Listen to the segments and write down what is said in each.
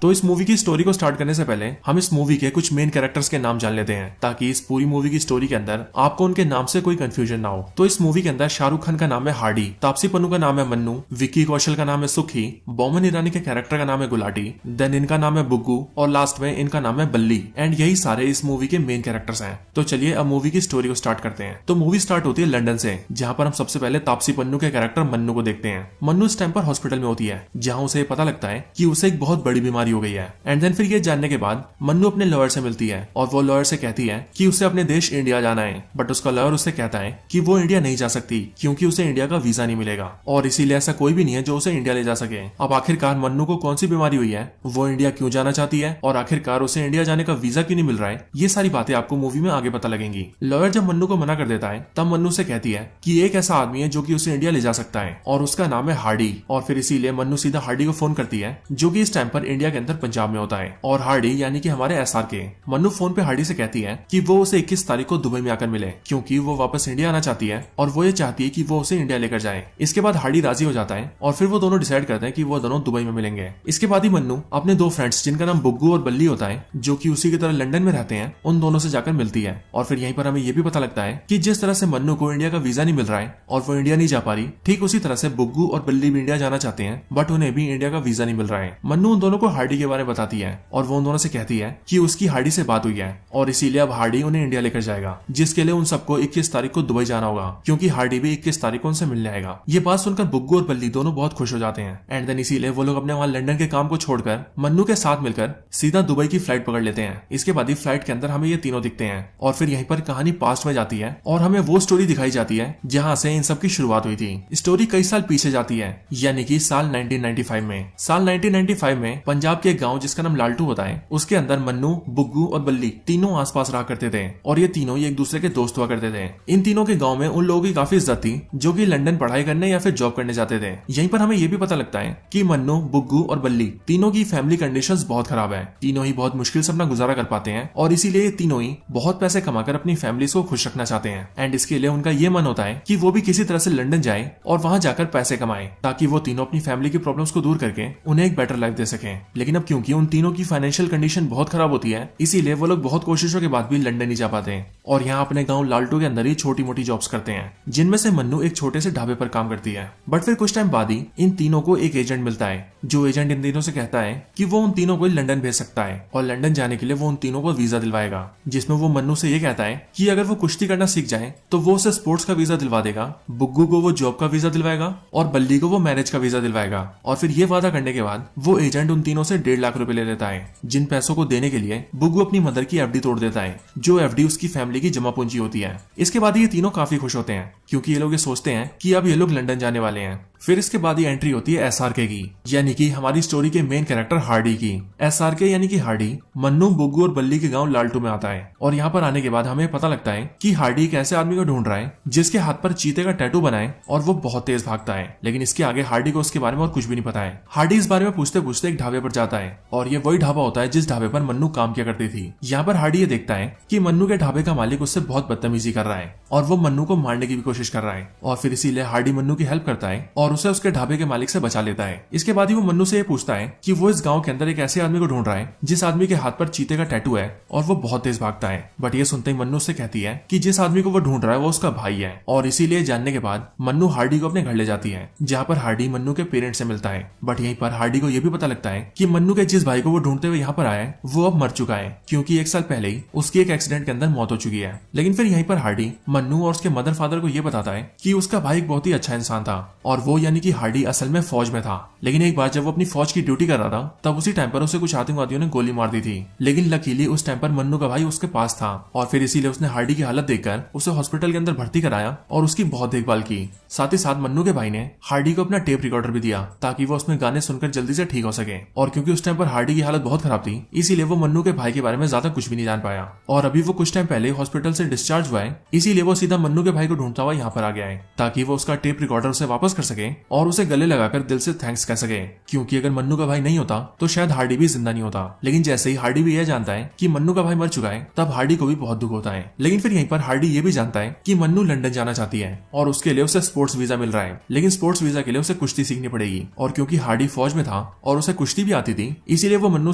तो इस मूवी की स्टोरी को स्टार्ट करने से पहले हम इस मूवी के कुछ मेन कैरेक्टर्स के नाम जान लेते हैं, ताकि इस पूरी मूवी की स्टोरी के अंदर आपको उनके नाम से कोई कंफ्यूजन ना हो। तो इस मूवी के अंदर शाहरुख खान का नाम है हार्डी, तापसी पन्नू का नाम है मन्नू, विक्की कौशल का नाम है सुखी, बोमन ईरानी के कैरेक्टर का नाम है गुलाटी, देन इनका नाम है बुग्गू और लास्ट में इनका नाम है बल्ली। एंड यही सारे इस मूवी के मेन कैरेक्टर्स हैं। तो चलिए अब मूवी की स्टोरी को स्टार्ट करते हैं। तो मूवी स्टार्ट होती है लंदन से, जहां पर हम सबसे पहले तापसी पन्नू के कैरेक्टर मन्नू को देखते हैं। मन्नू इस टाइम पर हॉस्पिटल में होती है, जहां उसे पता लगता है कि उसे एक बहुत बड़ी बीमारी हो गई है। एंड देन फिर ये जानने के बाद मन्नू अपने लॉयर से मिलती है और वो लॉयर से कहती है कि उसे अपने देश इंडिया जाना है, बट उसका लॉयर उससे कहता है कि वो इंडिया नहीं जा सकती क्योंकि उसे इंडिया का वीजा नहीं मिलेगा और इसीलिए ऐसा कोई भी नहीं है जो उसे इंडिया ले जा सके। अब आखिरकार मन्नू को कौन सी बीमारी हुई है, वो इंडिया क्यों जाना चाहती है और आखिरकार उसे इंडिया जाने का वीजा क्यों नहीं मिल रहा है, ये सारी बातें आपको मूवी में आगे पता लगेंगी। लॉयर जब मन्नू को मना कर देता है तब मन्नू से कहती है कि एक ऐसा आदमी है जो कि उसे इंडिया ले जा सकता है और उसका नाम है हार्डी। और फिर इसीलिए मन्नू सीधा हार्डी को फोन करती है, जो कि इस टाइम पर इंडिया के अंदर पंजाब में होता है। और हार्डी यानी कि हमारे SRK मन्नू फोन पे हार्डी से कहती है कि वो उसे 21 तारीख को दुबई में आकर मिले, क्योंकि वो वापस इंडिया आना चाहती है और वो ये चाहती है कि वो उसे इंडिया लेकर जाए। इसके बाद हार्डी राजी हो जाता है और फिर वो दोनों डिसाइड करते हैं कि वो दोनों दुबई में मिलेंगे। इसके बाद ही मन्नू अपने दो फ्रेंड्स जिनका नाम बुग्गू और बल्ली होता है, जो कि उसी की तरह लंदन में रहते हैं, उन दोनों से जाकर मिलती है। और फिर यहीं पर हमें ये भी पता लगता है कि जिस तरह से मन्नू को इंडिया का वीजा नहीं मिल रहा है और वो इंडिया नहीं जा पा रही, ठीक उसी तरह से बुग्गू और बल्ली भी इंडिया जाना चाहते हैं, बट उन्हें भी इंडिया का वीजा नहीं मिल रहा है। मन्नू उन दोनों को हार्डी के बारे में बताती है और वो उन दोनों से कहती है कि उसकी हार्डी से बात हुई है और इसीलिए अब हार्डी उन्हें इंडिया लेकर जाएगा, जिसके लिए उन सबको 21 तारीख को दुबई जाना होगा, क्योंकि हार्डी भी 21 तारीख को उनसे मिलने आएगा। ये बात सुनकर बुग्गू और बल्ली दोनों बहुत खुश हो जाते हैं। एंड देन इसीलिए वो लोग अपने वहां लंदन के काम को छोड़कर मन्नू के साथ मिलकर सीधा दुबई की फ्लाइट पकड़ लेते हैं। इसके बाद ही फ्लाइट के अंदर हमें ये तीनों दिखते हैं और फिर यहीं पर कहानी पास्ट में जाती है और हमें वो स्टोरी दिखाई जाती है जहां से इन सब की शुरुआत हुई थी। स्टोरी कई साल पीछे जाती है, यानी कि साल 1995 में। साल 1995 में पंजाब के एक गांव जिसका नाम लालटू होता है, उसके अंदर मन्नू, बुग्गू और बल्ली तीनों आसपास रहा करते थे और ये तीनों एक दूसरे के दोस्त हुआ करते थे। इन तीनों के गांव में उन लोगों की काफी इज्जत थी जो कि लंदन पढ़ाई करने या फिर जॉब करने जाते थे। यहीं पर हमें ये भी पता लगता है कि मन्नू, बुग्गू और बल्ली तीनों की फैमिली कंडीशंस बहुत खराब है। तीनों ही बहुत मुश्किल से अपना गुजारा कर पाते हैं और इसीलिए ये तीनों ही बहुत पैसे कमाकर अपनी फैमिली को खुश रखना चाहते हैं। एंड इसके लिए उनका ये मन होता है कि वो भी किसी तरह से लंदन जाए और वहां जाकर पैसे कमाए, ताकि वो तीनों अपनी फैमिली की प्रॉब्लम्स को दूर करके उन्हें एक बेटर लाइफ दे सकें। लेकिन अब क्योंकि उन तीनों की फाइनेंशियल कंडीशन बहुत खराब होती है, इसीलिए वो लोग बहुत कोशिशों के बाद भी लंदन नहीं जा पाते और यहाँ अपने गाँव लालटू के अंदर ही छोटी मोटी जॉब्स करते हैं, जिनमें से मन्नू एक छोटे से ढाबे पर काम करती है। बट फिर कुछ टाइम बाद ही इन तीनों को एक एजेंट मिलता है, जो एजेंट इन तीनों से कहता है कि वो उन तीनों को लंदन भेज सकता है और लंदन जाने के लिए वो उन तीनों को वीजा दिलवाएगा, जिसमें वो मन्नू से ये कहता है कि अगर वो कुश्ती करना सीख जाए तो वो उसे स्पोर्ट्स का वीजा दिलवा देगा, बुग्गू को वो जॉब का वीजा दिलवाएगा और बल्ली को वो मैरिज का वीजा दिलवाएगा। और फिर ये वादा करने के बाद वो एजेंट उन तीनों से 1.5 लाख रुपए ले लेता है, जिन पैसों को देने के लिए बुग्गू अपनी मदर की FD तोड़ देता है, जो FD उसकी फैमिली की जमा पूंजी होती है। इसके बाद ये तीनों काफी खुश होते हैं, क्योंकि ये लोग ये सोचते हैं कि अब ये लोग लंदन जाने वाले हैं। फिर इसके बाद ही एंट्री होती है SRK की, यानी कि हमारी स्टोरी के मेन कैरेक्टर हार्डी की। SRK यानी कि हार्डी मन्नू, बुग्गू और बल्ली के गांव लालटू में आता है और यहाँ पर आने के बाद हमें पता लगता है कि हार्डी एक ऐसे आदमी को ढूंढ रहा है जिसके हाथ पर चीते का टैटू बना है और वो बहुत तेज भागता है। लेकिन इसके आगे हार्डी को उसके बारे में और कुछ भी नहीं पता है। हार्डी इस बारे में पूछते पूछते एक ढाबे पर जाता है और ये वही ढाबा होता है जिस ढाबे पर मन्नू काम किया करती थी। यहाँ पर हार्डी ये देखता है कि मन्नू के ढाबे का मालिक उससे बहुत बदतमीजी कर रहा है और वो मन्नू को मारने की भी कोशिश कर रहा है और फिर इसीलिए हार्डी मन्नू की हेल्प करता है और उसे उसके ढाबे के मालिक से बचा लेता है। इसके बाद ही वो मन्नू से ये पूछता है कि वो इस गांव के अंदर एक ऐसे आदमी को ढूंढ रहा है जिस आदमी के हाथ पर चीते का टैटू है और वो बहुत तेज भागता है। बट ये सुनते ही मन्नू से कहती है कि जिस आदमी को वो ढूंढ रहा है वो उसका भाई है और इसीलिए जानने के बाद मन्नू हार्डी को अपने घर ले जाती है, जहाँ पर हार्डी मन्नू के पेरेंट्स से मिलता है। बट यहीं पर हार्डी को यह भी पता लगता है कि मन्नू के जिस भाई को वो ढूंढते हुए यहाँ पर आया है वो अब मर चुका है, क्योंकि 1 साल पहले ही उसकी एक एक्सीडेंट के अंदर मौत हो चुकी है। लेकिन फिर यहीं पर हार्डी मन्नू और उसके मदर फादर को यह बताता है कि उसका भाई एक बहुत ही अच्छा इंसान था और वो यानी कि हार्डी असल में फौज में था। लेकिन एक बार जब वो अपनी फौज की ड्यूटी कर रहा था तब उसी टाइम पर उसे कुछ आतंकवादियों ने गोली मार दी थी। लेकिन लकीली उस टाइम पर मन्नू का भाई उसके पास था और फिर इसीलिए उसने हार्डी की हालत देखकर उसे हॉस्पिटल के अंदर भर्ती कराया और उसकी बहुत देखभाल की। साथ ही साथ मन्नू के भाई ने हार्डी को अपना टेप रिकॉर्डर भी दिया ताकि वो उसमें गाने सुनकर जल्दी से ठीक हो सके। और क्योंकि उस टाइम पर हार्डी की हालत बहुत खराब थी, इसीलिए वो मन्नू के भाई के बारे में ज्यादा कुछ भी नहीं जान पाया। और अभी वो कुछ टाइम पहले हॉस्पिटल से डिस्चार्ज हुआ है, इसीलिए वो सीधा मन्नू के भाई को ढूंढता हुआ यहाँ पर आ गया है ताकि वो उसका टेप रिकॉर्डर उसे वापस कर सके सके और उसे गले लगाकर दिल से थैंक्स कह सके, क्योंकि अगर मन्नू का भाई नहीं होता तो शायद हार्डी भी जिंदा नहीं होता। लेकिन जैसे ही हार्डी भी यह जानता है कि मन्नू का भाई मर चुका है, तब हार्डी को भी बहुत दुख होता है। लेकिन फिर यहीं पर हार्डी ये भी जानता है कि मन्नू लंदन जाना चाहती है और उसके लिए उसे स्पोर्ट्स वीजा मिल रहा है। लेकिन स्पोर्ट्स वीजा के लिए उसे कुश्ती सीखनी पड़ेगी, और क्योंकि हार्डी फौज में था और उसे कुश्ती भी आती थी, इसीलिए वो मन्नू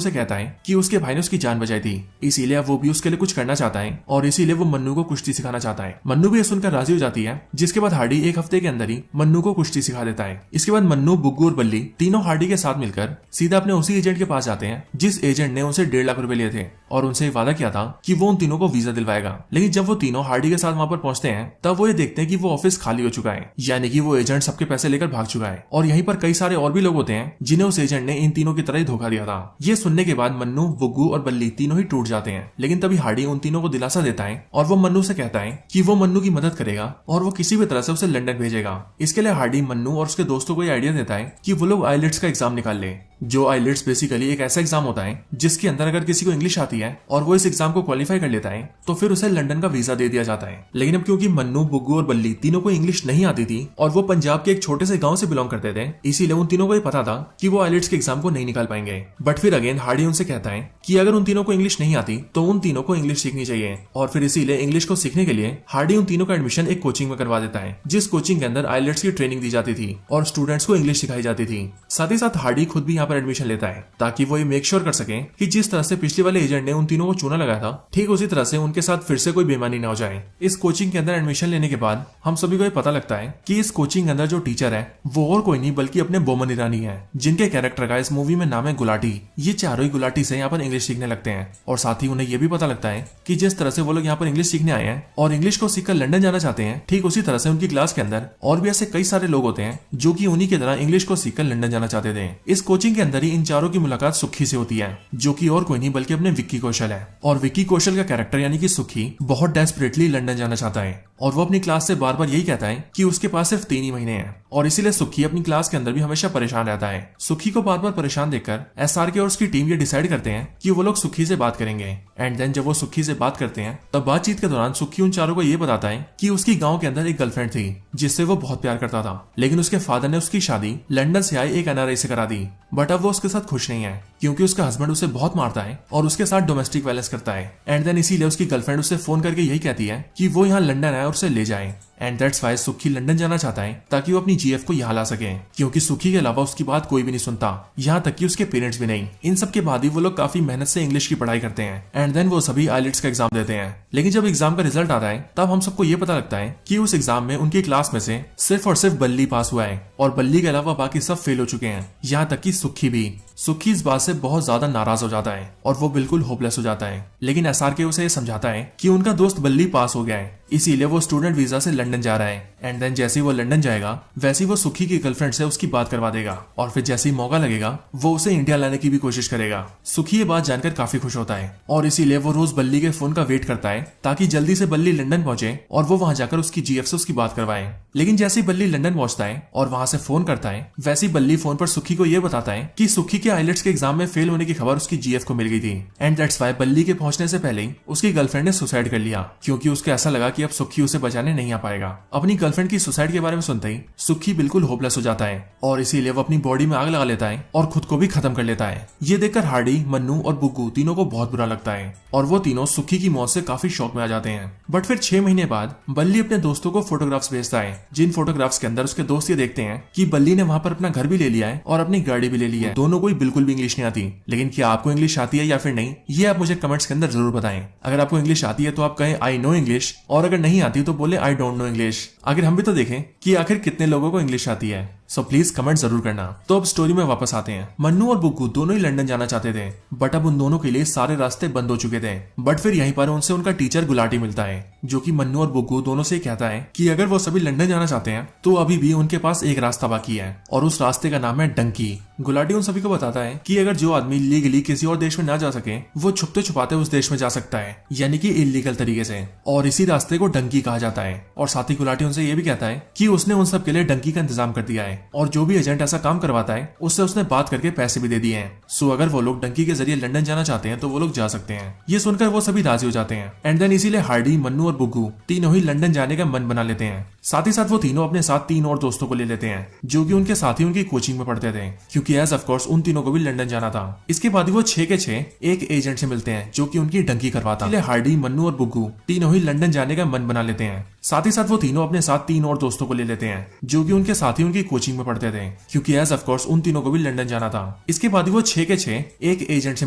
से कहता है कि उसके भाई ने उसकी जान बचाई थी, इसीलिए वो भी उसके लिए कुछ करना चाहता है और इसीलिए वो मन्नू को कुश्ती सिखाना चाहता है। मन्नू भी ये सुनकर राजी हो जाती है, जिसके बाद हार्डी एक हफ्ते के अंदर ही मन्नू को कुश्ती सिखा देता है। इसके बाद मन्नू, बुग्गू और बल्ली तीनों हार्डी के साथ मिलकर सीधा अपने उसी एजेंट के पास जाते हैं जिस एजेंट ने उनसे 1.5 लाख रुपए लिए थे और उनसे वादा किया था कि वो उन तीनों को वीजा दिलवाएगा। लेकिन जब वो तीनों हार्डी के साथ वहां पर पहुंचते हैं, तब वो ये देखते हैं कि वो ऑफिस खाली हो चुका है, यानी कि वो एजेंट सबके पैसे लेकर भाग चुका है। और यहीं पर कई सारे और भी लोग होते हैं जिन्हें उस एजेंट ने इन तीनों की तरह ही धोखा दिया था। ये सुनने के बाद मन्नू, बुग्गू और बल्ली तीनों ही टूट जाते हैं। लेकिन तभी हार्डी उन तीनों को दिलासा देता है और वो मन्नू से कहता है कि वो मन्नू की मदद करेगा और वो किसी भी तरह से उसे लंदन भेजेगा। इसके लिए हार्डी मन्नू और उसके दोस्तों को ये आइडिया देता है कि वो लोग आइलेट्स का एग्जाम निकाल ले, जो आइलेट्स बेसिकली एक ऐसा एग्जाम होता है जिसके अंदर अगर किसी को इंग्लिश आती है और वो इस एग्जाम को क्वालिफाई कर लेता है तो फिर उसे लंदन का वीजा दे दिया जाता है। लेकिन अब क्योंकि मन्नू, बुग्गू और बल्ली तीनों को इंग्लिश नहीं आती थी और वो पंजाब के एक छोटे से गांव से बिलोंग करते थे, इसीलिए उन तीनों को ये पता था कि वो आइलेट्स के एग्जाम को नहीं निकाल पाएंगे। बट फिर अगेन हार्डी उनसे कहता है कि अगर उन तीनों को इंग्लिश नहीं आती तो उन तीनों को इंग्लिश सीखनी चाहिए, और फिर इसीलिए इंग्लिश को सीखने के लिए हार्डी उन तीनों का एडमिशन एक कोचिंग में करवा देता है, जिस कोचिंग के अंदर आइलेट्स की ट्रेनिंग दी जाती थी और स्टूडेंट्स को इंग्लिश सिखाई जाती थी। साथ ही साथ हार्डी खुद भी यहाँ पर एडमिशन लेता है ताकि वो ये मेक श्योर कर सके कि जिस तरह से पिछले वाले एजेंट ने उन तीनों को चूना लगाया था, ठीक उसी तरह से उनके साथ फिर से कोई बेईमानी ना हो जाए। इस कोचिंग के अंदर एडमिशन लेने के बाद हम सभी को ये पता लगता है कि इस कोचिंग के अंदर जो टीचर है वो और कोई नहीं बल्कि अपने बोमन ईरानी है, जिनके कैरेक्टर का इस मूवी में नाम है गुलाटी। ये चारों ही गुलाटी से यहाँ पर इंग्लिश सीखने लगते हैं और साथ ही उन्हें यह भी पता लगता है कि जिस तरह से वो लोग यहाँ पर इंग्लिश सीखने आए हैं और इंग्लिश को सीखकर लंदन जाना चाहते हैं, ठीक उसी तरह से उनकी क्लास के अंदर और भी ऐसे कई सारे लोग होते हैं जो कि उन्हीं की तरह इंग्लिश को सीखकर लंदन जाना चाहते थे। इस कोचिंग के अंदर ही इन चारों की मुलाकात सुखी से होती है, जो कि और कोई नहीं बल्कि अपने विक्की कौशल है। और विक्की कौशल का कैरेक्टर यानी कि सुखी बहुत डेस्परेटली लंदन जाना चाहता है और वो अपनी क्लास से बार बार यही कहता है कि उसके पास सिर्फ 3 ही महीने हैं, और इसीलिए सुखी अपनी क्लास के अंदर भी हमेशा परेशान रहता है। सुखी को बार बार परेशान देखकर एसआरके और उसकी टीम ये डिसाइड करते हैं कि वो लोग सुखी से बात करेंगे। एंड देन जब वो सुखी से बात करते हैं तब बातचीत के दौरान सुखी उन चारों को ये बताता है कि उसकी गांव के अंदर एक गर्लफ्रेंड थी जिससे वो बहुत प्यार करता था, लेकिन उसके फादर ने उसकी शादी लंदन से आए एक एनआरआई से करा दी। बट अब वो उसके साथ खुश नहीं है क्योंकि उसका हस्बैंड उसे बहुत मारता है और उसके साथ डोमेस्टिक वायलेंस करता है। एंड देन इसीलिए उसकी गर्लफ्रेंड उसे फोन करके यही कहती है कि वो यहाँ लंदन आए और उसे ले जाए। एंड दैट्स वाई सुखी लंदन जाना चाहता है ताकि वो अपनी जीएफ को यहाँ ला सके, क्योंकि सुखी के अलावा उसकी बात कोई भी नहीं सुनता, यहाँ तक कि उसके पेरेंट्स भी नहीं। इन सब के बाद ही वो लोग काफी मेहनत से इंग्लिश की पढ़ाई करते हैं एंड देन वो सभी आइलेट्स का एग्जाम देते हैं। लेकिन जब एग्जाम का रिजल्ट आता है तब हम सबको ये पता लगता है कि उस एग्जाम में उनकी क्लास में से सिर्फ और सिर्फ बल्ली पास हुआ है और बल्ली के अलावा बाकी सब फेल हो चुके हैं, यहाँ तक कि सुखी भी। सुखी इस बात से बहुत ज्यादा नाराज हो जाता है और वो बिल्कुल होपलेस हो जाता है। लेकिन एसआरके उसे समझाता है कि उनका दोस्त बल्ली पास हो गया है, इसीलिए वो स्टूडेंट वीजा से लंदन जा रहा है। एंड देन जैसे ही वो लंदन जाएगा वैसे ही वो सुखी की गर्लफ्रेंड से उसकी बात करवा देगा और फिर जैसे ही मौका लगेगा वो उसे इंडिया लाने की भी कोशिश करेगा। सुखी ये बात जानकर काफी खुश होता है और इसीलिए वो रोज बल्ली के फोन का वेट करता है ताकि जल्दी से बल्ली लंदन पहुंचे और वो वहां जाकर उसकी जीएफ से उसकी बात करवाए। लेकिन जैसे ही बल्ली लंदन पहुंचता है और वहां से फोन करता है, वैसे ही बल्ली फोन पर सुखी को यह बताता है कि सुखी के आइलेट्स के एग्जाम में फेल होने की खबर उसकी जीएफ को मिल गई थी। एंड दैट्स वाई बल्ली के पहुंचने से पहले ही उसकी गर्लफ्रेंड ने सुसाइड कर लिया, क्योंकि उसको ऐसा लगा कि अब सुखी उसे बचाने नहीं आ पाएगा। अपनी गर्लफ्रेंड की सुसाइड के बारे में सुनते ही सुखी बिल्कुल होपलेस हो जाता है और इसीलिए वो अपनी बॉडी में आग लगा लेता है और खुद को भी खत्म कर लेता है। ये देखकर हार्डी, मन्नू और बुग्गू तीनों को बहुत बुरा लगता है और वो तीनों सुखी की मौत से काफी शौक में आ जाते हैं। बट फिर 6 महीने बाद बल्ली अपने दोस्तों को फोटोग्राफ्स भेजता है, जिन फोटोग्राफ्स के अंदर उसके दोस्त ये देखते हैं कि बल्ली ने वहां पर अपना घर भी ले लिया है और अपनी गाड़ी भी ले ली है। दोनों को बिल्कुल भी इंग्लिश नहीं आती। लेकिन क्या आपको इंग्लिश आती है या फिर नहीं, ये आप मुझे कमेंट्स के अंदर जरूर बताएं। अगर आपको इंग्लिश आती है तो आप कहें आई नो इंग्लिश, और अगर नहीं आती तो बोले आई डोंट नो इंग्लिश। आखिर हम भी तो देखें कि आखिर कितने लोगों को इंग्लिश आती है। सो प्लीज कमेंट जरूर करना। तो अब स्टोरी में वापस आते हैं। मन्नू और बुग्गू दोनों ही लंदन जाना चाहते थे, बट अब उन दोनों के लिए सारे रास्ते बंद हो चुके थे। बट फिर यहीं पर उनसे उनका टीचर गुलाटी मिलता है, जो कि मन्नू और बुग्गू दोनों से कहता है कि अगर वो सभी लंदन जाना चाहते हैं तो अभी भी उनके पास एक रास्ता बाकी है और उस रास्ते का नाम है डंकी। गुलाटी उन सभी को बताता है कि अगर जो आदमी लीगली किसी और देश में ना जा सके वो छुपते छुपाते उस देश में जा सकता है, यानी कि इलीगल तरीके से, और इसी रास्ते को डंकी कहा जाता है। और साथ ही गुलाटी उनसे ये भी कहता है कि उसने उन सब के लिए डंकी का इंतजाम कर दिया है और जो भी एजेंट ऐसा काम करवाता है उससे उसने बात करके पैसे भी दे दिए हैं। सो अगर वो लोग डंकी के जरिए लंदन जाना चाहते हैं तो वो लोग जा सकते हैं। ये सुनकर वो सभी राजी हो जाते हैं एंड देन इसीलिए हार्डी, मन्नू और बुग्गू तीनों ही लंदन जाने का मन बना लेते हैं। साथ ही साथ वो तीनों अपने साथ 3 और दोस्तों को ले लेते हैं जो कि उनके साथ ही उनकी कोचिंग में पढ़ते थे, क्योंकि एज ऑफ कोर्स उन तीनों को भी लंदन जाना था। इसके बाद वो 6 के 6 एक एजेंट से मिलते हैं जो कि उनकी डंकी करवाता है। हार्डी, मन्नू और बुग्गू तीनों ही लंदन जाने का मन बना लेते हैं। साथ ही साथ वो तीनों अपने साथ 3 और दोस्तों को ले लेते हैं जो कि उनके साथ ही उनकी कोचिंग में पढ़ते थे, क्योंकि एज ऑफ कोर्स उन तीनों को भी लंदन जाना था। इसके बाद वो 6 के 6 एक एजेंट से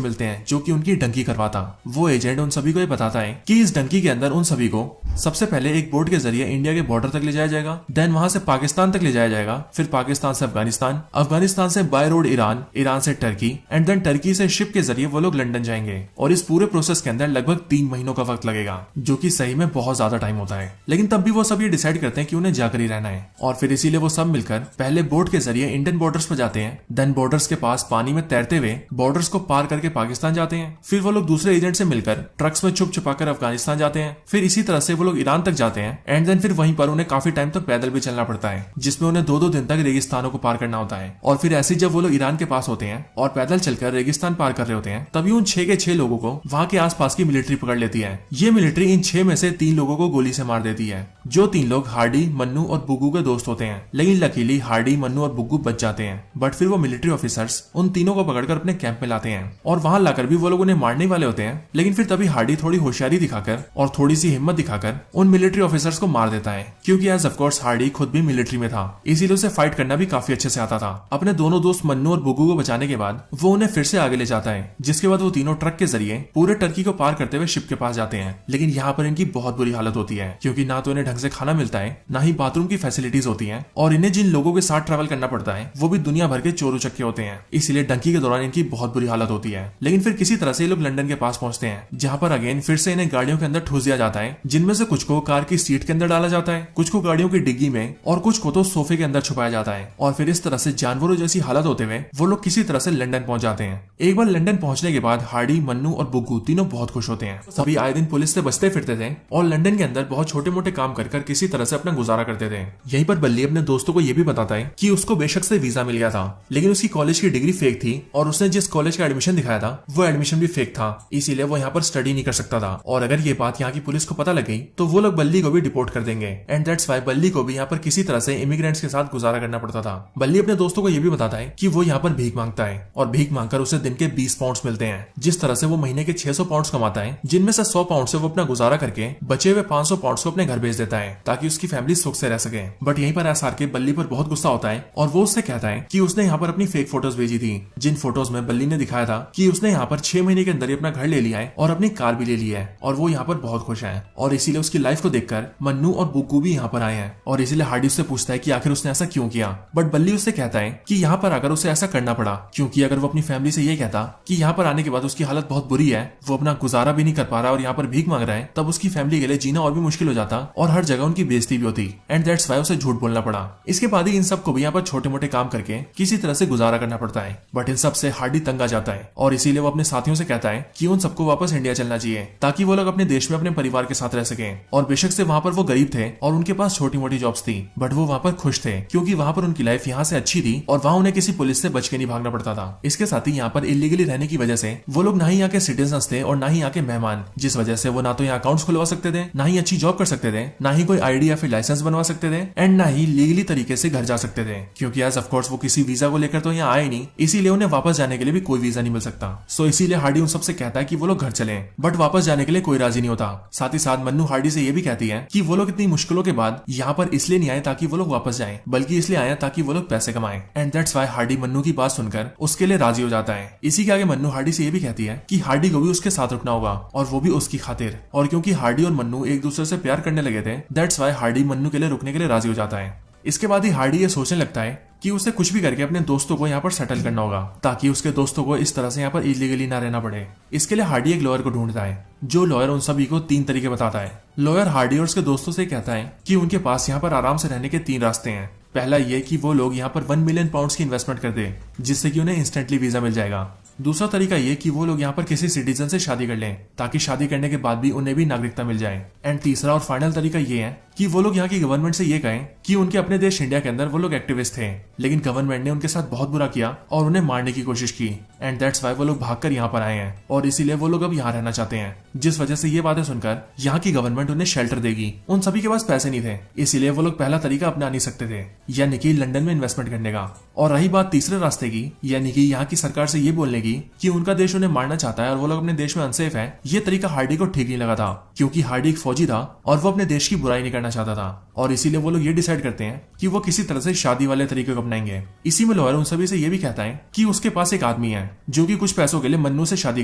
मिलते हैं जो कि उनकी डंकी करवाता। वो एजेंट उन सभी को ये बताता है कि इस डंकी के अंदर उन सभी को सबसे पहले एक बोट के जरिए इंडिया के बॉर्डर तक ले जाया जाएगा, देन वहां से पाकिस्तान तक ले जाया जाएगा, फिर पाकिस्तान से अफगानिस्तान, अफगानिस्तान से बाय रोड ईरान, ईरान से टर्की एंड देन टर्की से शिप के जरिए वो लोग लंदन जाएंगे। और इस पूरे प्रोसेस के अंदर लगभग 3 महीनों का वक्त लगेगा, जो कि सही में बहुत ज्यादा टाइम होता है। लेकिन तब भी वो सब ये डिसाइड करते हैं कि उन्हें जाकर ही रहना है और फिर इसीलिए वो सब मिलकर पहले बोट के जरिए इंडियन बॉर्डर्स पर जाते हैं, देन बॉर्डर्स के पास पानी में तैरते हुए बॉर्डर्स को पार करके पाकिस्तान जाते हैं। फिर वो लोग दूसरे एजेंट से मिलकर ट्रक्स में छुप छुपाकर अफगानिस्तान जाते हैं। फिर इसी तरह से वो लोग ईरान तक जाते हैं एंड देन फिर वहीं पर उन्हें काफी टाइम तक पैदल भी चलना पड़ता है, जिसमें उन्हें 2-2 दिन तक रेगिस्तानों को पार करना होता है। और फिर ऐसे जब वो लोग ईरान के पास होते हैं और पैदल चलकर रेगिस्तान पार कर रहे होते हैं, तभी उन 6 के 6 लोगों को वहां के आसपास की मिलिट्री पकड़ लेती है। ये मिलिट्री इन 6 में से 3 लोगों को गोली से मार देती है। जो 3 लोग हार्डी, मन्नू और बुग्गू के दोस्त होते हैं, लेकिन लकीली हार्डी, मन्नू और बुग्गू बच जाते हैं। बट फिर वो मिलिट्री ऑफिसर्स उन तीनों को पकड़कर अपने कैंप में लाते हैं और वहां लाकर भी वो लोग उन्हें मारने वाले होते हैं, लेकिन फिर तभी हार्डी थोड़ी होशियारी दिखाकर और थोड़ी सी हिम्मत दिखाकर उन मिलिट्री ऑफिसर्स को मार देता है, क्योंकि एज ऑफ कोर्स हार्डी खुद भी मिलिट्री में था, इसीलिए उसे फाइट करना भी काफी अच्छे से आता था। अपने दोनों दोस्त मन्नू और बुग्गू को बचाने के बाद वो उन्हें फिर से आगे ले जाता है, जिसके बाद वो तीनों ट्रक के जरिए पूरे टर्की को पार करते हुए शिप के पास जाते हैं। लेकिन यहाँ पर इनकी बहुत बुरी हालत होती है, क्योंकि ना तो इन्हें ढंग से खाना मिलता है, ना ही बाथरूम की फैसिलिटीज होती है, और इन्हें जिन लोगों के साथ ट्रैवल करना पड़ता है वो भी दुनिया भर के चोर उचक्के होते हैं। इसीलिए डंकी के दौरान इनकी बहुत बुरी हालत होती है। लेकिन फिर किसी तरह से ये लोग लंदन के पास पहुंचते हैं, जहाँ पर अगेन फिर से इन्हें गाड़ियों के अंदर ठूस दिया जाता है, जिनमें से कुछ को कार की सीट के अंदर डाला जाता है, कुछ को गाड़ियों की डिग्गी में और कुछ को तो सोफे के अंदर छुपाया जाता है। और फिर इस तरह से जानवरों जैसी हालत होते हुए वो लोग किसी तरह से लंदन पहुंच जाते हैं। एक बार लंदन पहुंचने के बाद हार्डी, मन्नू और बुग्गू तीनों बहुत खुश होते हैं। सभी आए दिन पुलिस से बचते फिरते थे और लंदन के अंदर बहुत छोटे मोटे काम कर किसी तरह से अपना गुजारा करते थे। यहीं पर बल्ली अपने दोस्तों को यह भी बताता है कि उसको बेशक से वीजा मिल गया था, लेकिन उसकी कॉलेज की डिग्री फेक थी और उसने जिस कॉलेज का एडमिशन दिखाया था वो एडमिशन भी फेक था, इसीलिए वो यहाँ पर स्टडी नहीं कर सकता था। और अगर ये बात यहाँ की पुलिस को पता लग गई तो वो लोग बल्ली को भी डिपोर्ट कर देंगे। एंड दैट्स व्हाई बल्ली को भी यहाँ पर किसी तरह से इमिग्रेंट्स के साथ गुजारा करना पड़ता था। बल्ली अपने दोस्तों को यह भी बताता है कि वो यहाँ पर भीख मांगता है और भीख मांगकर उसे दिन के 20 पाउंड्स मिलते हैं। जिस तरह से वो महीने के 600 पाउंड्स कमाता है, जिनमें से 100 पाउंड से वो अपना गुजारा करके बचे हुए 500 पाउंड्स को अपने घर भेज देता है ताकि उसकी फैमिली सुख से रह सके। बट यहीं पर एसआर के बल्ली पर बहुत गुस्सा होता है और वो उससे कहता है कि उसने यहाँ पर अपनी फेक फोटोज भेजी थी, जिन फोटोज में बल्ली ने दिखाया था कि उसने यहाँ पर 6 महीने के अंदर ही अपना घर ले लिया है और अपनी कार भी ले ली है और वो यहाँ पर बहुत खुश है। और इसीलिए उसकी लाइफ को देखकर मन्नू और बुग्गू भी यहाँ पर आए हैं और इसीलिए हार्डी उससे पूछता है कि आखिर उसने ऐसा क्यों किया। बट बल्ली उससे कहता है कि यहाँ पर आकर उसे ऐसा करना पड़ा क्योंकि अगर वो अपनी फैमिली से ये कहता कि यहाँ पर आने के बाद उसकी हालत बहुत बुरी है, वो अपना गुजारा भी नहीं कर पा रहा और यहाँ पर भीख मांग रहा है, तब उसकी फैमिली के लिए जीना और भी मुश्किल हो जाता और हर जगह उनकी बेइज्जती भी होती। एंड दैट्स व्हाई उसे झूठ बोलना पड़ा। इसके बाद ही इन सबको भी यहाँ पर छोटे मोटे काम करके किसी तरह से गुजारा करना पड़ता है। बट इन सब से हार्डी तंग आ जाता है और इसीलिए वो अपने साथियों से कहता है कि उन सबको वापस इंडिया चलना चाहिए ताकि वो लोग अपने देश में अपने परिवार के साथ रह सके। और बेशक से वहाँ पर वो गरीब थे और उनके पास छोटी मोटी जॉब्स थी, बट वो वहाँ पर खुश थे क्योंकि वहाँ पर उनकी लाइफ यहाँ से अच्छी थी और वहाँ उन्हें किसी पुलिस से बच के नहीं भागना पड़ता था। इसके साथ ही यहाँ पर इलीगली रहने की वजह से वो लोग ना ही यहाँ के सिटीजन थे और ना ही यहाँ के मेहमान, जिस वजह से वो ना तो यहाँ अकाउंट्स खुलवा सकते थे, ना ही अच्छी जॉब कर सकते थे, ना ही कोई आईडी या फिर लाइसेंस बनवा सकते थे, एंड ना ही लीगली तरीके से घर जा सकते थे क्योंकि एज ऑफ कोर्स वो किसी वीजा को लेकर तो यहाँ आए नहीं, इसीलिए उन्हें वापस जाने के लिए भी कोई वीजा नहीं मिल सकता। सो इसीलिए हार्डी उन सबसे कहता है कि वो लोग घर चलें, बट वापस जाने के लिए कोई राजी नहीं होता। साथ ही साथ मन्नू हार्डी से ये भी कहती है कि वो लोग इतनी मुश्किलों के बाद यहाँ पर इसलिए नहीं आए ताकि वो लोग वापस जाएं, बल्कि इसलिए आए ताकि वो लोग पैसे कमाएं। And that's why Hardy Mannu की बात सुनकर उसके लिए राजी हो जाता है। इसी के आगे मन्नू हार्डी से ये भी कहती है कि हार्डी को भी उसके साथ रुकना होगा और वो भी उसकी खातिर। और क्योंकि हार्डी और मन्नू एक दूसरे से प्यार करने लगे थे, दैट्स व्हाई हार्डी मन्नू के लिए रुकने के लिए राजी हो जाता है। इसके बाद ही हार्डी ये सोचने लगता है कि उसे कुछ भी करके अपने दोस्तों को यहाँ पर सेटल करना होगा ताकि उसके दोस्तों को इस तरह से यहाँ पर इलीगली ना रहना पड़े। इसके लिए हार्डी एक लॉयर को ढूंढता है, जो लॉयर उन सभी को 3 तरीके बताता है। लॉयर हार्डी और उसके दोस्तों से कहता है कि उनके पास यहाँ पर आराम से रहने के 3 रास्ते हैं। पहला ये कि वो लोग यहाँ पर 1 मिलियन पाउंड्स की इन्वेस्टमेंट कर दे, जिससे कि उन्हें इंस्टेंटली वीजा मिल जाएगा। दूसरा तरीका ये कि वो लोग यहाँ पर किसी सिटीजन से शादी कर लें ताकि शादी करने के बाद भी उन्हें भी नागरिकता मिल जाए। एंड तीसरा और फाइनल तरीका ये है कि वो लोग यहाँ की गवर्नमेंट से ये कहें कि उनके अपने देश इंडिया के अंदर वो लोग एक्टिविस्ट थे, लेकिन गवर्नमेंट ने उनके साथ बहुत बुरा किया और उन्हें मारने की कोशिश की, एंड दैट्स वाई वो लोग भागकर यहाँ पर आए हैं और इसीलिए वो लोग अब यहाँ रहना चाहते हैं। जिस वजह से ये बातें सुनकर यहाँ की गवर्नमेंट उन्हें शेल्टर देगी। उन सभी के पास पैसे नहीं थे, इसीलिए वो लोग पहला तरीका अपना नहीं सकते थे, यानी कि लंदन में इन्वेस्टमेंट करने का। और रही बात तीसरे रास्ते की, यानी कि यहाँ की सरकार से ये बोलने की कि उनका देश उन्हें मारना चाहता है और वो लोग अपने देश में अनसेफ है, ये तरीका हार्डी को ठीक नहीं लगा था, क्योंकि हार्डी एक फौजी था और वो अपने देश की बुराई नहीं करना चाहता था। और इसीलिए वो लोग ये डिसाइड करते हैं कि वो किसी तरह से शादी वाले तरीके को अपनाएंगे। इसी में लॉयर उन सभी से ये भी कहता है कि उसके पास एक आदमी है जो कि कुछ पैसों के लिए मन्नू से शादी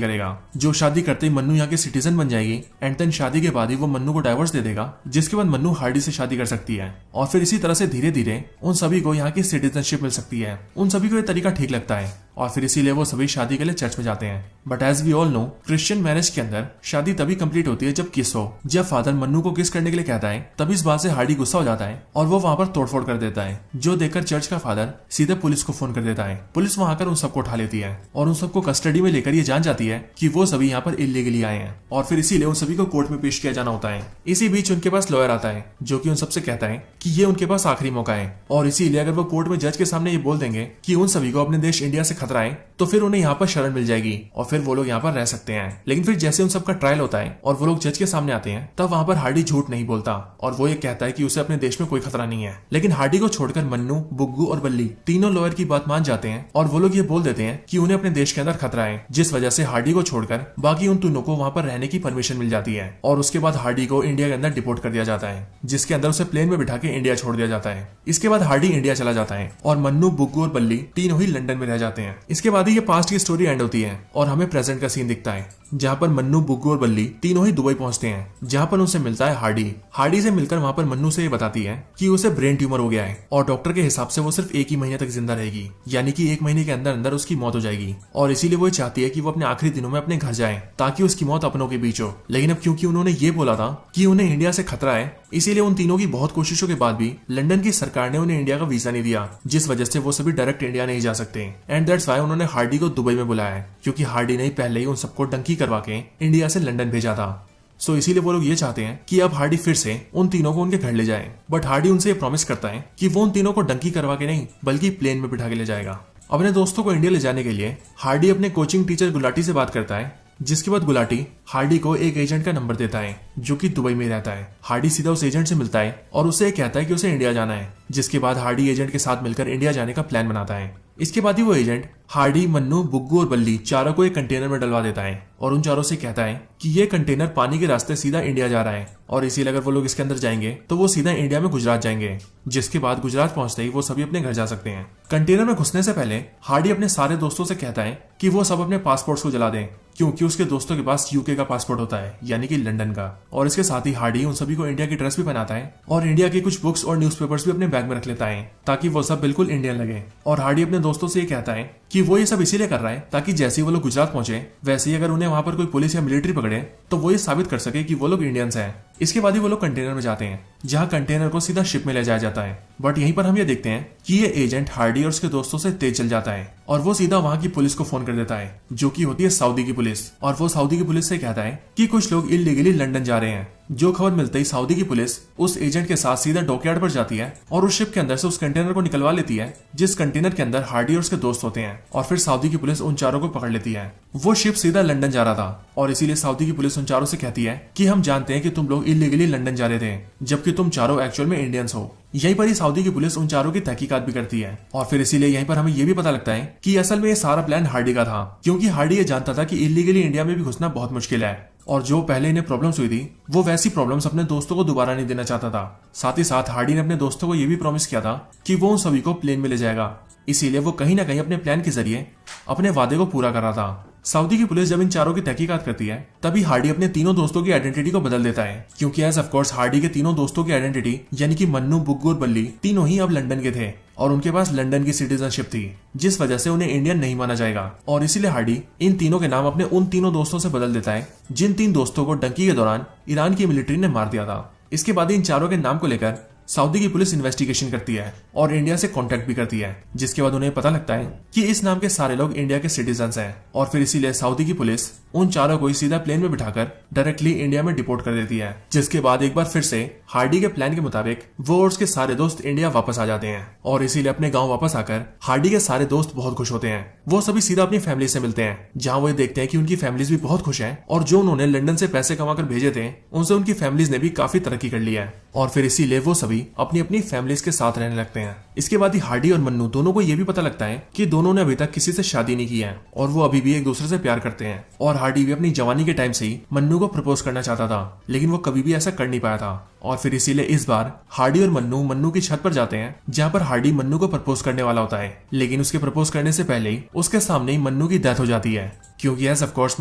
करेगा, जो शादी करते ही मन्नू यहाँ की सिटीजन बन जाएगी, एंड देन शादी के बाद ही वो मन्नू को डाइवोर्स दे देगा, जिसके बाद मन्नू हार्डी से शादी कर सकती है और फिर इसी तरह से धीरे धीरे उन सभी को यहाँ की सिटीजनशिप मिल सकती है। उन सभी को ये तरीका ठीक लगता है और फिर इसीलिए वो सभी शादी के लिए चर्च में जाते हैं। But as we all know, Christian marriage के अंदर शादी तभी कंप्लीट होती है जब किस हो। जब फादर मन्नू को किस करने के लिए कहता है, तभी इस बात से हार्डी गुस्सा हो जाता है और वो वहाँ पर तोड़फोड़ कर देता है, जो देखकर चर्च का फादर सीधे पुलिस को फोन कर देता है। पुलिस वहाँ आकर उन सबको उठा लेती है और उन सबको कस्टडी में लेकर ये जान जाती है कि वो सभी यहाँ पर इलीगली आए हैं और फिर इसीलिए उन सभी को कोर्ट में पेश किया जाना होता है। इसी बीच उनके पास लॉयर आता है जो कि उन सबसे कहता है कि ये उनके पास आखिरी मौका है और इसीलिए अगर वो कोर्ट में जज के सामने ये बोल देंगे कि उन सभी को अपने देश इंडिया से खतरा है, तो फिर उन्हें यहाँ पर शरण मिल जाएगी और फिर वो लोग यहाँ पर रह सकते हैं। लेकिन फिर जैसे उन सबका ट्रायल होता है और वो लोग जज के सामने आते हैं, तब वहाँ पर हार्डी झूठ नहीं बोलता और वो ये कहता है कि उसे अपने देश में कोई खतरा नहीं है। लेकिन हार्डी को छोड़कर मन्नू, बुग्गू और बल्ली तीनों लॉयर की बात मान जाते हैं और वो लोग ये बोल देते हैं कि उन्हें अपने देश के अंदर खतरा है, जिस वजह से हार्डी को छोड़कर बाकी उन तीनों को वहाँ पर रहने की परमिशन मिल जाती है। और उसके बाद हार्डी को इंडिया के अंदर डिपोर्ट कर दिया जाता है, जिसके अंदर उसे प्लेन में बिठा के इंडिया छोड़ दिया जाता है। इसके बाद हार्डी इंडिया चला जाता है और मन्नू, बुग्गू और बल्ली तीनों ही लंदन में रह जाते हैं। इसके बाद ही ये पास्ट की स्टोरी एंड होती है और हमें प्रेजेंट का सीन दिखता है, जहाँ पर मन्नू, बुग्गू और बल्ली तीनों ही दुबई पहुंचते हैं, जहाँ पर उनसे मिलता है हार्डी। हार्डी से मिलकर वहाँ पर मन्नू से ये बताती है कि उसे ब्रेन ट्यूमर हो गया है और डॉक्टर के हिसाब से वो सिर्फ 1 ही महीने तक जिंदा रहेगी, यानी कि 1 महीने के अंदर अंदर उसकी मौत हो जाएगी। और इसीलिए वो चाहती है कि वो अपने आखिरी दिनों में अपने घर जाए ताकि उसकी मौत अपनों के बीच हो। लेकिन अब क्योंकि उन्होंने ये बोला था कि उन्हें इंडिया से खतरा है, इसीलिए उन तीनों की बहुत कोशिशों के बाद भी लंदन की सरकार ने उन्हें इंडिया का वीजा नहीं दिया, जिस वजह से वो सभी डायरेक्ट इंडिया नहीं जा सकते। एंड दैट्स व्हाई उन्होंने हार्डी को दुबई में बुलाया है, क्योंकि हार्डी ने पहले ही उन सबको डंकी करवा के इंडिया से लंदन भेजा था। सो इसीलिए वो लोग ये चाहते हैं कि अब हार्डी फिर से उन तीनों को उनके घर ले जाए। बट हार्डी उनसे ये प्रॉमिस करता है कि वो उन तीनों को डंकी करवा के नहीं बल्कि प्लेन में बिठा के ले जाएगा। अपने दोस्तों को इंडिया ले जाने के लिए हार्डी अपने कोचिंग टीचर गुलाटी से बात करता है, जिसके बाद गुलाटी हार्डी को एक एजेंट का नंबर देता है जो कि दुबई में रहता है। हार्डी सीधा उस एजेंट से मिलता है और उससे कहता है कि उसे इंडिया जाना है, जिसके बाद हार्डी एजेंट के साथ मिलकर इंडिया जाने का प्लान बनाता है। इसके बाद ही वो एजेंट हार्डी, मन्नू, बुग्गू और बल्ली चारों को एक कंटेनर में डलवा देता है और उन चारों से कहता है कि ये कंटेनर पानी के रास्ते सीधा इंडिया जा रहा है और इसीलिए अगर वो लोग इसके अंदर जाएंगे तो वो सीधा इंडिया में गुजरात जाएंगे, जिसके बाद गुजरात पहुंचते ही वो सभी अपने घर जा सकते हैं। कंटेनर में घुसने से पहले हार्डी अपने सारे दोस्तों से कहता है कि वो सब अपने पासपोर्ट्स को जला दें, क्योंकि उसके दोस्तों के पास यूके का पासपोर्ट होता है, यानी कि लंदन का। और इसके साथ ही हार्डी उन सभी को इंडिया की ड्रेस भी पहनाता है और इंडिया की कुछ बुक्स और न्यूज़पेपर्स भी अपने बैग में रख लेता है ताकि वो सब बिल्कुल इंडियन लगे। और हार्डी अपने दोस्तों से ये कहता है कि वो ये सब इसीलिए कर रहा है ताकि जैसे ही वो लोग गुजरात पहुंचे वैसे ही अगर उन्हें वहां पर कोई पुलिस या मिलिट्री पकड़े तो वो ये साबित कर सके कि वो लोग इंडियंस हैं। इसके बाद ही वो लोग कंटेनर में जाते हैं, जहां कंटेनर को सीधा शिप में ले जाया जाता है। बट यहीं पर हम ये देखते हैं कि ये एजेंट हार्डी और उसके दोस्तों से तेज चल जाता है और वो सीधा वहां की पुलिस को फोन कर देता है, जो कि होती है सऊदी की पुलिस। और वो सऊदी की पुलिस से कहता है कि कुछ लोग इलीगली लंदन जा रहे हैं। जो खबर मिलते ही सऊदी की पुलिस उस एजेंट के साथ सीधा डॉकयार्ड पर जाती है और उस शिप के अंदर से उस कंटेनर को निकलवा लेती है, जिस कंटेनर के अंदर हार्डी और उसके दोस्त होते हैं। और फिर सऊदी की पुलिस उन चारों को पकड़ लेती है। वो शिप सीधा लंदन जा रहा था और इसीलिए सऊदी की पुलिस उन चारों से कहती है कि हम जानते हैं कि तुम लोग इलीगली लंदन जा रहे थे, जबकि तुम चारों एक्चुअल में इंडियंस हो। यहीं पर ही सऊदी की पुलिस उन चारों की तहकीकात भी करती है और फिर इसीलिए यहीं पर हमें यह भी पता लगता है कि असल में ये सारा प्लान हार्डी का था, क्योंकि हार्डी ये जानता था कि इलीगली इंडिया में भी घुसना बहुत मुश्किल है और जो पहले इन्हें प्रॉब्लम्स हुई थी वो वैसी प्रॉब्लम्स अपने दोस्तों को दोबारा नहीं देना चाहता था। साथ ही साथ हार्डी ने अपने दोस्तों को यह भी प्रॉमिस किया था कि वो उन सभी को प्लेन में ले जाएगा, इसीलिए वो कहीं ना कहीं अपने प्लान के जरिए अपने वादे को पूरा कर रहा था। सऊदी की पुलिस जब इन चारों की तहकीकात करती है तभी हार्डी अपने तीनों दोस्तों की आइडेंटिटी को बदल देता है, क्योंकि एज ऑफ कोर्स हार्डी के तीनों दोस्तों की आइडेंटिटी यानी कि मन्नू, बुग्गू और बल्ली तीनों ही अब लंदन के थे और उनके पास लंदन की सिटीजनशिप थी, जिस वजह से उन्हें इंडियन नहीं माना जाएगा। और इसीलिए हार्डी इन तीनों के नाम अपने उन तीनों दोस्तों से बदल देता है जिन 3 दोस्तों को डंकी के दौरान ईरान की मिलिट्री ने मार दिया था। इसके बाद इन चारों के नाम को लेकर सऊदी की पुलिस इन्वेस्टिगेशन करती है और इंडिया से कांटेक्ट भी करती है, जिसके बाद उन्हें पता लगता है कि इस नाम के सारे लोग इंडिया के सिटीजन्स हैं। और फिर इसीलिए सऊदी की पुलिस उन चारों को सीधा प्लेन में बिठाकर डायरेक्टली इंडिया में डिपोर्ट कर देती है, जिसके बाद एक बार फिर से हार्डी के प्लान के मुताबिक वो और उसके सारे दोस्त इंडिया वापस आ जाते हैं और इसीलिए अपने गांव वापस आकर हार्डी के सारे दोस्त बहुत खुश होते हैं। वो सभी सीधा अपनी फैमिली से मिलते हैं, जहां वो देखते हैं कि उनकी फैमिलीज भी बहुत खुश हैं और जो उन्होंने लंदन से पैसे कमाकर भेजे थे उनसे उनकी फैमिलीज ने भी काफी तरक्की कर लिया है और फिर इसीलिए वो सभी अपनी अपनी फैमिलीज के साथ रहने लगते हैं। इसके बाद ही हार्डी और मन्नू दोनों को ये भी पता लगता है कि दोनों ने अभी तक किसी से शादी नहीं की है और वो अभी भी एक दूसरे से प्यार करते हैं और हार्डी भी अपनी जवानी के टाइम से ही मन्नू को प्रपोज करना चाहता था, लेकिन वो कभी भी ऐसा कर नहीं पाया था। और फिर इसीलिए इस बार हार्डी और मन्नू की छत पर जाते हैं, जहाँ पर हार्डी मन्नू को प्रपोज करने वाला होता है, लेकिन उसके प्रपोज करने से पहले ही उसके सामने ही मन्नू की डेथ हो जाती है, क्योंकि एज ऑफ कोर्स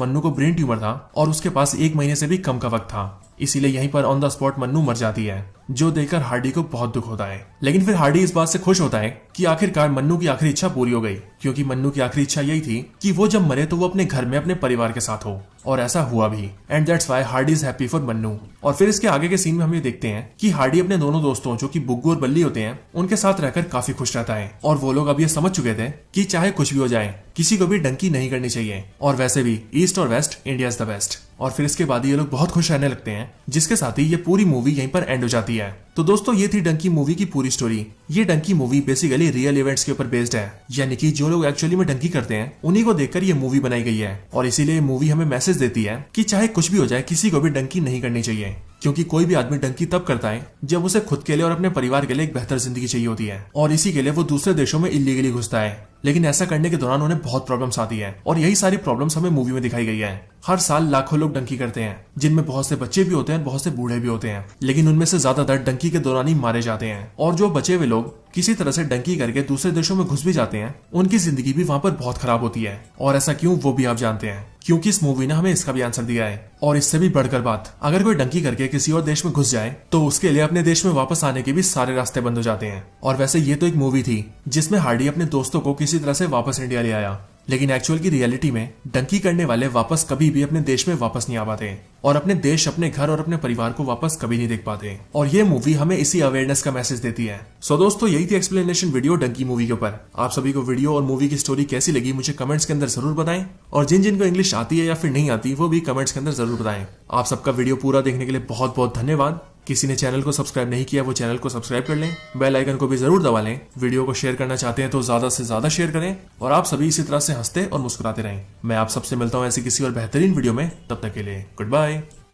मन्नू को ब्रेन ट्यूमर था और उसके पास 1 महीने से भी कम का वक्त था। इसीलिए यहीं पर ऑन द स्पॉट मन्नू मर जाती है, जो देखकर हार्डी को बहुत दुख होता है। लेकिन फिर हार्डी इस बात से खुश होता है कि आखिरकार मन्नू की आखिरी इच्छा पूरी हो गई, क्योंकि मन्नू की आखिरी इच्छा यही थी कि वो जब मरे तो वो अपने घर में अपने परिवार के साथ हो, और ऐसा हुआ भी। And that's why Hardy is happy for Mannu. और फिर इसके आगे के सीन में हम ये देखते हैं कि हार्डी अपने दोनों दोस्तों जो कि बुग्गू और बल्ली होते हैं उनके साथ रहकर काफी खुश रहता है और वो लोग अब ये समझ चुके थे कि चाहे कुछ भी हो जाए किसी को भी डंकी नहीं करनी चाहिए, और वैसे भी ईस्ट और waste India is the best. और फिर इसके बाद ये लोग बहुत खुश रहने लगते हैं, जिसके साथ ही ये पूरी मूवी यहीं पर एंड हो जाती है। तो दोस्तों ये थी डंकी मूवी की पूरी स्टोरी। ये Dunki movie basically real events के ऊपर बेस्ड है, यानी कि जो लोग एक्चुअली में डंकी करते हैं उन्हीं को देखकर ये मूवी बनाई गई है। और इसीलिए मूवी हमें मैसेज देती है कि चाहे कुछ भी हो जाए किसी को भी डंकी नहीं करनी चाहिए, क्योंकि कोई भी आदमी डंकी तब करता है जब उसे खुद के लिए और अपने परिवार के लिए एक बेहतर जिंदगी चाहिए होती है, और इसी के लिए वो दूसरे देशों में इलीगली घुसता है। लेकिन ऐसा करने के दौरान उन्हें बहुत प्रॉब्लम्स आती है, और यही सारी प्रॉब्लम्स हमें मूवी में दिखाई गई है। हर साल लाखों लोग डंकी करते हैं, जिनमें बहुत से बच्चे भी होते हैं, बहुत से बूढ़े भी होते हैं, लेकिन उनमें से ज्यादातर डंकी के दौरान ही मारे जाते हैं। और जो बचे हुए लोग किसी तरह से डंकी करके दूसरे देशों में घुस भी जाते हैं, उनकी जिंदगी भी वहां पर बहुत खराब होती है। और ऐसा क्यों, वो भी आप जानते हैं, क्योंकि इस मूवी ने हमें इसका भी आंसर दिया है। और इससे भी बढ़कर बात, अगर कोई डंकी करके किसी और देश में घुस जाए तो उसके लिए अपने देश में वापस आने के भी सारे रास्ते बंद हो जाते हैं। और वैसे ये तो एक मूवी थी जिसमें हार्डी अपने दोस्तों को किसी तरह से वापस इंडिया ले आया, लेकिन एक्चुअल की रियलिटी में डंकी करने वाले वापस कभी भी अपने देश में वापस नहीं आ पाते और अपने देश, अपने घर और अपने परिवार को वापस कभी नहीं देख पाते। और ये मूवी हमें इसी अवेयरनेस का मैसेज देती है। सो दोस्तों यही थी एक्सप्लेनेशन वीडियो डंकी मूवी के ऊपर। आप सभी को वीडियो और मूवी की स्टोरी कैसी लगी मुझे कमेंट्स के अंदर जरूर बताएं, और जिन जिनको इंग्लिश आती है या फिर नहीं आती वो भी कमेंट्स के अंदर जरूर बताएं। आप सबका वीडियो पूरा देखने के लिए बहुत बहुत धन्यवाद। किसी ने चैनल को सब्सक्राइब नहीं किया वो चैनल को सब्सक्राइब कर लें, बेल आइकन को भी जरूर दबा लें। वीडियो को शेयर करना चाहते हैं तो ज्यादा से ज्यादा शेयर करें, और आप सभी इसी तरह से हंसते और मुस्कुराते रहें। मैं आप सबसे मिलता हूं ऐसी किसी और बेहतरीन वीडियो में, तब तक के लिए गुड बाय।